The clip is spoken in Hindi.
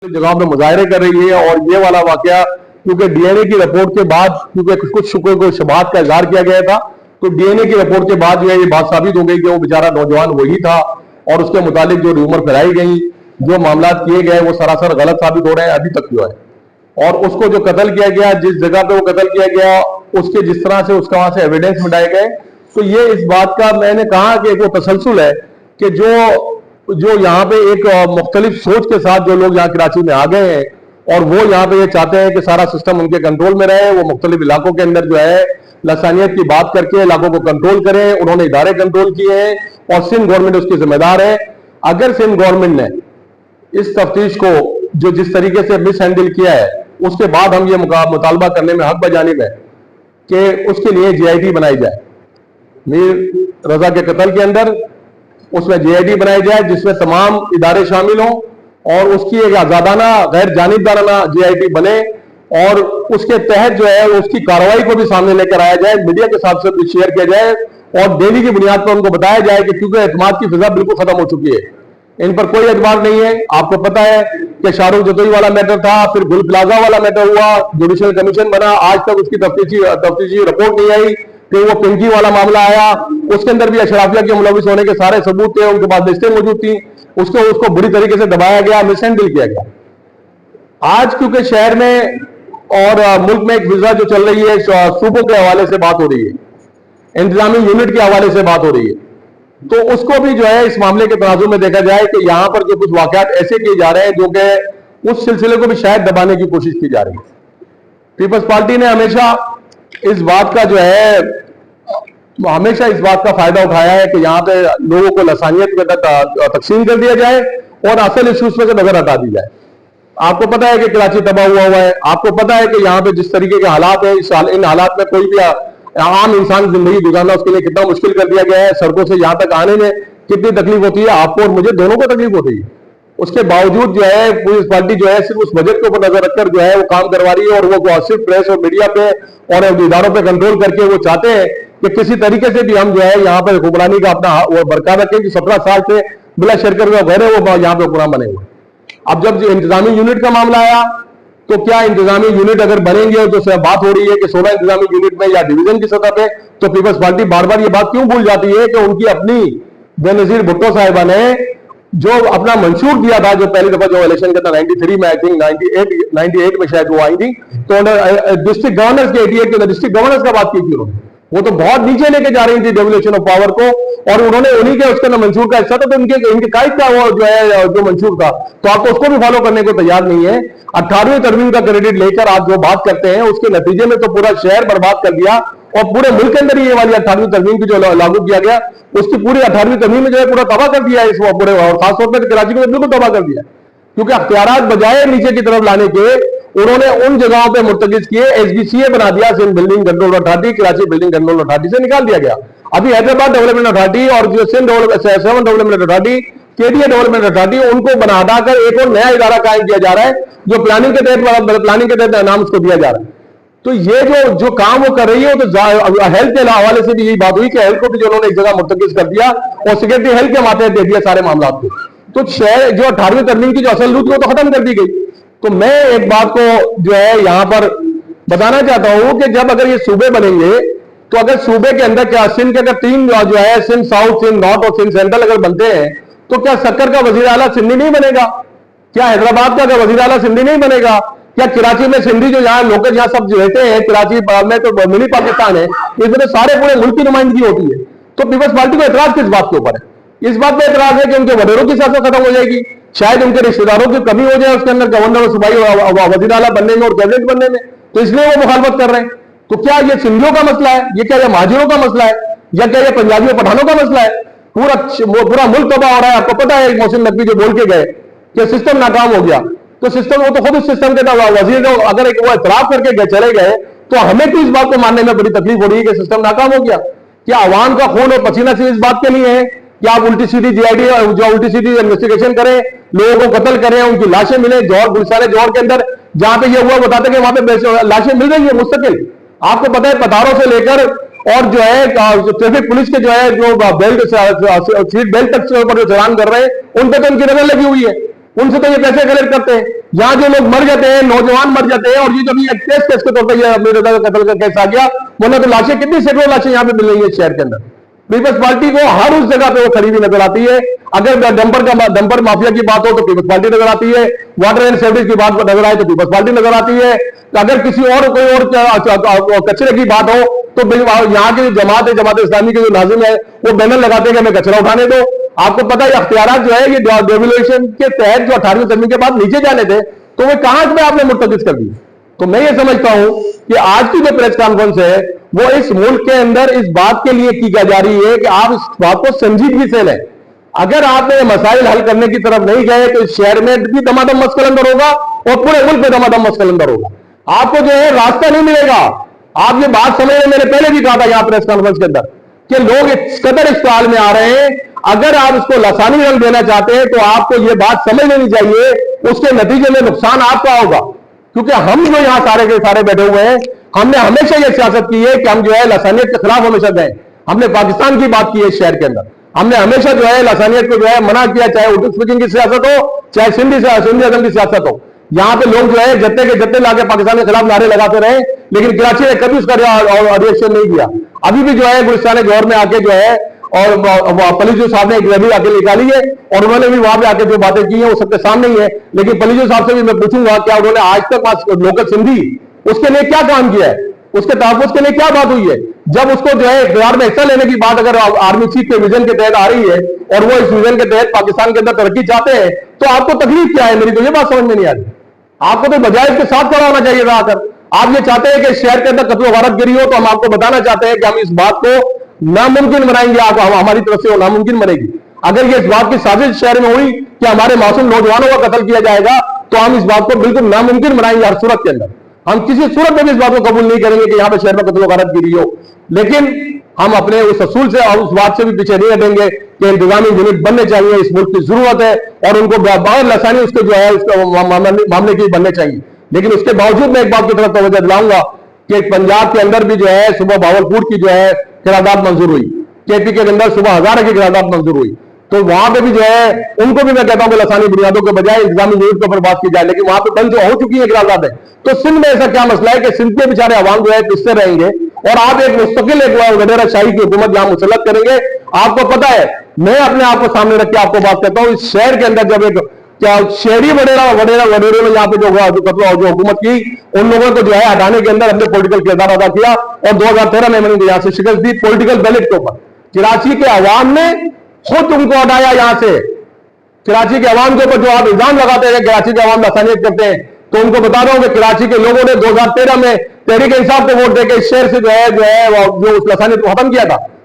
जगह पे मुजाहरे कर रही है। और ये वाला वाकया क्योंकि डीएनए की रिपोर्ट के बाद, क्योंकि कुछ को शबाहत का इजहार किया गया था, तो डीएनए की रिपोर्ट के बाद जो है ये बात साबित हो गई कि वो बेचारा नौजवान वही था और उसके मुतालिक जो रूमर फैलाई गई, जो मामला किए गए, वो सरासर गलत साबित हो रहे हैं अभी तक जो है। और उसको जो कत्ल किया गया, जिस जगह पे वो कत्ल किया गया, उसके जिस तरह से उसका वहां से एविडेंस मिटाए गए, तो ये इस बात का मैंने कहा कि वो तसलसल है कि जो यहाँ पे एक मुख्तलिफ सोच के साथ जो लोग यहाँ कराची में आ गए हैं और वो यहाँ पे ये चाहते हैं कि सारा सिस्टम उनके कंट्रोल में रहे, वो मुख्तलिफ इलाकों के अंदर जो है लसानियत की बात करके इलाकों को कंट्रोल करें। उन्होंने इदारे कंट्रोल किए हैं और सिंध गवर्नमेंट उसकी जिम्मेदार है। अगर सिंध गवर्नमेंट ने इस तफ्तीश को जो जिस तरीके से मिस हैंडल किया है, उसके बाद हम ये मुतालबा करने में हक बजानिब है कि उसके लिए जीआईटी बनाई जाए। मीर रजा के कत्ल के अंदर उसमें जीआईटी बनाई जाए जिसमें तमाम इदारे शामिल हों और उसकी एक आजादाना गैर जानिबदाराना जीआईटी बने और उसके तहत जो है उसकी कार्रवाई को भी सामने लेकर आया जाए, मीडिया के साथ भी शेयर किया जाए और डेली की बुनियाद पर उनको बताया जाए कि क्योंकि एतमाद की फिजा बिल्कुल खत्म हो चुकी है, इन पर कोई एतबार नहीं है। आपको पता है कि शाहरुख जतोई वाला मैटर था, फिर गुल प्लाजा वाला मैटर हुआ, जुडिशियल कमीशन बना, आज तक उसकी तफ्तीशी रिपोर्ट नहीं आई। फिर वो पिंकी वाला मामला आया, उसके अंदर भी अशराफिया के मुलविस होने के सारे सबूत थे, उनके पास लिस्टें मौजूद थी, उसको बुरी तरीके से दबाया गया, मिसहैंडल किया गया। आज क्योंकि शहर में और मुल्क में एक विजा जो चल रही है, सूबों के हवाले से बात हो रही है, इंतजामी यूनिट के हवाले से बात हो रही है, तो उसको भी जो है इस मामले के तनाजुर में देखा जाए कि यहां पर जो कुछ वाकयात ऐसे किए जा रहे हैं जो कि उस सिलसिले को भी शायद दबाने की कोशिश की जा रही है। पीपल्स पार्टी ने हमेशा इस बात का जो है इस बात का फायदा उठाया है कि यहाँ पे लोगों को लसानियत में तकसीम कर दिया जाए और असल इश्यूज में से नजर हटा दी जाए। आपको पता है कि कराची तबाह हुआ है, आपको पता है कि यहाँ पे जिस तरीके के हालात है, इन हालात में कोई भी आम इंसान जिंदगी गुजारना उसके लिए कितना मुश्किल कर दिया गया है। सड़कों से यहाँ तक आने में कितनी तकलीफ होती है, आपको और मुझे दोनों को तकलीफ होती है। उसके बावजूद जो है पुलिस पार्टी जो है सिर्फ उस बजट के ऊपर नजर रखकर जो है वो काम करवा रही है और वो सिर्फ प्रेस और मीडिया पे और इदारों पे कंट्रोल करके वो चाहते हैं कि किसी तरीके से भी हम जो है यहाँ पर हुक्मरानी का अपना वो बरकरार रखें कि 17 साल से बिला शरकत का गैर वो यहाँ पे हुक्मरान बने हुए। अब जब इंतजामी यूनिट का मामला आया तो क्या इंतजामी यूनिट अगर बनेंगे तो बात हो रही है कि 16 इंतजामी यूनिट में या डिवीजन की सतह पे, तो पीपल्स पार्टी बार बार ये बात क्यों भूल जाती है कि उनकी अपनी बेनजीर भुट्टो साहिबा ने जो अपना मंशूर दिया था, जो पहली दफा जो इलेक्शन का था 93 में, आई थिंक 98 में शायद वो आई थी, तो डिस्ट्रिक्ट गवर्नर्स के 88 के डिस्ट्रिक्ट गवर्नर्स का बात की थी उन्होंने, वो तो बहुत नीचे लेके जा रही थी डेवल्यूशन ऑफ पावर को और उन्होंने उन्हीं के उसका मंशूर का हिस्सा था, तो इनके कायद का वो जो है जो मंशूर था, तो आपको उसको भी फॉलो करने को तैयार नहीं है। 18वीं तरमीम का क्रेडिट लेकर आप जो बात करते हैं उसके नतीजे में तो पूरा शहर बर्बाद कर दिया और पूरे मुल्क के अंदर ये वाली 18वीं तरमीम की जो लागू किया गया उसकी पूरी 18वीं तरमीम में जो है पूरा तबाह कर दिया है इस पूरे, और खासतौर पर कराची को बिल्कुल तबाह कर दिया, क्योंकि अख्तियारात बजाय नीचे की तरफ लाने के उन्होंने उन जगहों पे मुर्तकिज किए। एसबीसीए बना दिया, Sindh building control authority, Karachi building control authority से निकाल दिया गया। अभी हैदराबाद डेवलपमेंट अथॉरिटी और जो Sindh 7 development authority, KDA development authority, उनको बना हटाकर एक और नया इदारा कायम किया जा रहा है जो प्लानिंग के तहत नाम उसको दिया जा रहा है। तो ये जो काम वो कर रही है, तो हेल्थ के हवाले से भी यही बात हुई कि हेल्थ को भी जो उन्होंने एक जगह मुर्तकिज कर दिया और सेक्रेटरी हेल्थ के माथे दे दिया सारे मामला को, तो शहर जो 18वीं तरमीम की जो असल रूट वो तो खत्म कर दी गई। तो मैं एक बात को जो है यहां पर बताना चाहता हूं कि जब अगर ये सूबे बनेंगे तो अगर सूबे के अंदर क्या सिंध के अगर 3 जो है सिंध साउथ, सिंध नॉर्थ और सिंध सेंट्रल अगर बनते हैं तो क्या सक्कर का वजीर आला सिंधी नहीं बनेगा? क्या हैदराबाद का वजीर आला सिंधी नहीं बनेगा? क्या कराची में सिंधी जो यहाँ लोग यहाँ सब रहते हैं, कराची में तो मिनी पाकिस्तान है, इसमें सारे पूरे मुल्क की नुमाइंदगी होती है, तो पीपल्स पार्टी को एतराज किस बात के ऊपर है? इस बात में एतराज है कि उनके वडेरों की सियासत खत्म हो जाएगी, शायद उनके रिश्तेदारों की कमी हो जाए उसके अंदर गवर्नर और सूबाई वजीर आला बनने में और कैबिनेट बनने में, तो इसलिए वो मुखालफत कर रहे हैं। तो क्या ये सिंधियों का मसला है, ये क्या ये महाजिरों का मसला है, या क्या ये पंजाबियों पठानों का मसला है? पूरा मुल्क तबाह हो रहा है। आपको पता है मोहसिन नकवी जो बोल के गए कि सिस्टम नाकाम हो गया, तो सिस्टम वो तो खुद उस सिस्टम के वजीर अगर एक वो एतराफ करके चले गए तो हमें तो इस बात को मानने में बड़ी तकलीफ हो रही है कि सिस्टम नाकाम हो गया। क्या आवाम का खून और पसीना सिर्फ इस बात के लिए है कि आप उल्टी सीधी जीआईडी जो उल्टी सीधी इन्वेस्टिगेशन करें, लोगों को कत्ल करें, उनकी लाशें मिले जौहर गुलसारे जौहर के अंदर जहां पे ये हुआ बताते कि वहां पे लाशें मिल रही है मुस्तकिल। आपको पता है पतारों से लेकर और जो है ट्रैफिक पुलिस के जो है जो बेल्ट सीट बेल्ट तक जो चलान कर रहे हैं उन पर तो उनकी नजर लगी हुई है, उनसे तो ये पैसे कलेक्ट करते हैं। यहाँ जो लोग मर जाते हैं, नौजवान मर जाते हैं, और ये जब एक केस के तौर पर अपने रजा का कत्ल का केस आ गया, वरना तो लाशें कितनी सैकड़ों लाशें यहाँ पे मिल रही है शहर के अंदर। पीपल्स पार्टी को हर उस जगह पे वो खड़ी हुई नजर आती है। अगर डंपर माफिया की बात हो तो पीपल्स पार्टी नजर आती है, वाटर एंड सेवरेज की बात नजर आए तो पीपल्स पार्टी नजर आती है, अगर किसी और कोई और कचरे की बात हो तो यहाँ की जमात है, जमात इस्लामी के जो नाजिम है वो बैनर लगाते हैं कि हमें कचरा उठाने दो। आपको पता है अख्तियारात जो है ये डेवल्यूशन के तहत जो 18वीं तरमीम के बाद नीचे जाने थे, तो वो कहां में आपने मुर्तकिज कर दी। तो मैं ये समझता हूं कि आज की जो प्रेस कॉन्फ्रेंस है वो इस मुल्क के अंदर इस बात के लिए की जा रही है कि आप इस बात को संजीदगी से लें। अगर आप ये मसाइल हल करने की तरफ नहीं गए तो इस शहर में भी दमादम मसकलंदर होगा और पूरे मुल्क में दमादम मसकलंदर होगा। आपको जो है रास्ता नहीं मिलेगा। आप ये बात समझ रहे, मैंने पहले भी कहा था यहां प्रेस कॉन्फ्रेंस के अंदर कि लोग इस कदर इस हाल में आ रहे हैं, अगर आप इसको लसानी रंग देना चाहते हैं तो आपको ये बात समझ लेनी चाहिए, उसके नतीजे में नुकसान आपका होगा। क्योंकि हम जो यहां सारे के सारे बैठे हुए हैं, हमने हमेशा ये सियासत की है कि हम जो है लसानियत के खिलाफ हमेशा गए। हमने पाकिस्तान की बात की है शहर के अंदर, हमने हमेशा जो है लसानियत को जो है मना किया, चाहे उर्दू स्पीकिंग की सियासत हो, चाहे सिंधी अजम की सियासत हो। यहां पे लोग जो है जत्ते के जत्ते लाके पाकिस्तान के खिलाफ नारे लगाते रहे, लेकिन कराची ने कभी उसका रिएक्शन नहीं किया। अभी भी जो है गुलिस्तान गौर में आके जो है और पलीजू साहब ने एक रैली आके निकाली है और उन्होंने भी वहां पे आके जो बातें की हैं वो सबके सामने ही है। लेकिन पलीजू साहब से भी मैं पूछूंगा क्या उन्होंने आज तक लोकल सिंधी उसके लिए क्या काम किया है, उसके तहफ़्फ़ुज़ के लिए क्या बात हुई है। जब उसको जो है इक़्तिदार में हिस्सा लेने की बात अगर आर्मी चीफ के विजन के तहत आ रही है और वो इस विजन के तहत पाकिस्तान के अंदर तरक्की चाहते हैं, तो आपको तकलीफ क्या है? मेरी तो ये बात समझ में नहीं आ रही। आपको तो बजाय इसके साथ खड़ा होना चाहिए था। आकर आप ये चाहते हैं कि शहर के अंदर कत्ल वारत गिरी हो, तो हम आपको बताना चाहते हैं कि हम इस बात को नामुमकिन बनाएंगे। आप हमारी तरफ से वो नामुमकिन बनेगी। अगर ये इस बात की साजिश शहर में हुई कि हमारे मासूम नौजवानों का कत्ल किया जाएगा, तो हम इस बात को बिल्कुल नामुमकिन बनाएंगे हर सूरत के अंदर। हम किसी सूरत में भी इस बात को कबूल नहीं करेंगे कि यहाँ पे शहर में कत्ल वारत गिरी हो। लेकिन हम अपने उस असूल से और उस बात से भी पीछे नहीं हटेंगे कि इंतजामी यूनिट बनने चाहिए, इस मुल्क की जरूरत है और उनको बगैर लसानी उसके जो है उसके मामले की बनने चाहिए। लेकिन उसके बावजूद मैं एक बात की तरफ तवज्जो दिलाऊंगा कि पंजाब के अंदर भी जो है सुबह भावलपुर की जो है किरारदाद मंजूर हुई, केपी के अंदर सुबह हजारा की किरारदाद मंजूर हुई, तो वहां पे भी जो है उनको भी मैं कहता हूं कि लसानी बुनियादों के बजाय इंतजामी यूनिट के ऊपर बात की जाए। लेकिन वहां पे बंद जो हो चुकी है किरारदाद है, तो सिंध में ऐसा क्या मसला है कि सिंध के बेचारे अवाम जो है पिसते रहेंगे और आप एक मुस्तकिल एक वडेरा शाही की हुकूमत यहां मुसल्लत करेंगे। आपको पता है, मैं अपने आप को सामने रख के आपको बात करता हूं, इस शहर के अंदर जब एक क्या शहरी वडेरे में यहाँ पे जो हुकूमत की, उन लोगों को जो है हटाने के अंदर हमने पॉलिटिकल किरदार अदा किया और 2013 में मैंने यहाँ से शिकस्त दी पॉलिटिकल बैलेट के ऊपर। कराची के अवाम ने खुद उनको हटाया यहां से। कराची के अवाम के ऊपर जो आप इल्जाम लगाते हैं कराची के अवाम लसानियत करते हैं, तो उनको बता रहा हूं कि कराची के लोगों ने 2013 में तहरीक इंसाफ को वोट देकर इस शहर से जो है उस लसानियत को खत्म किया था।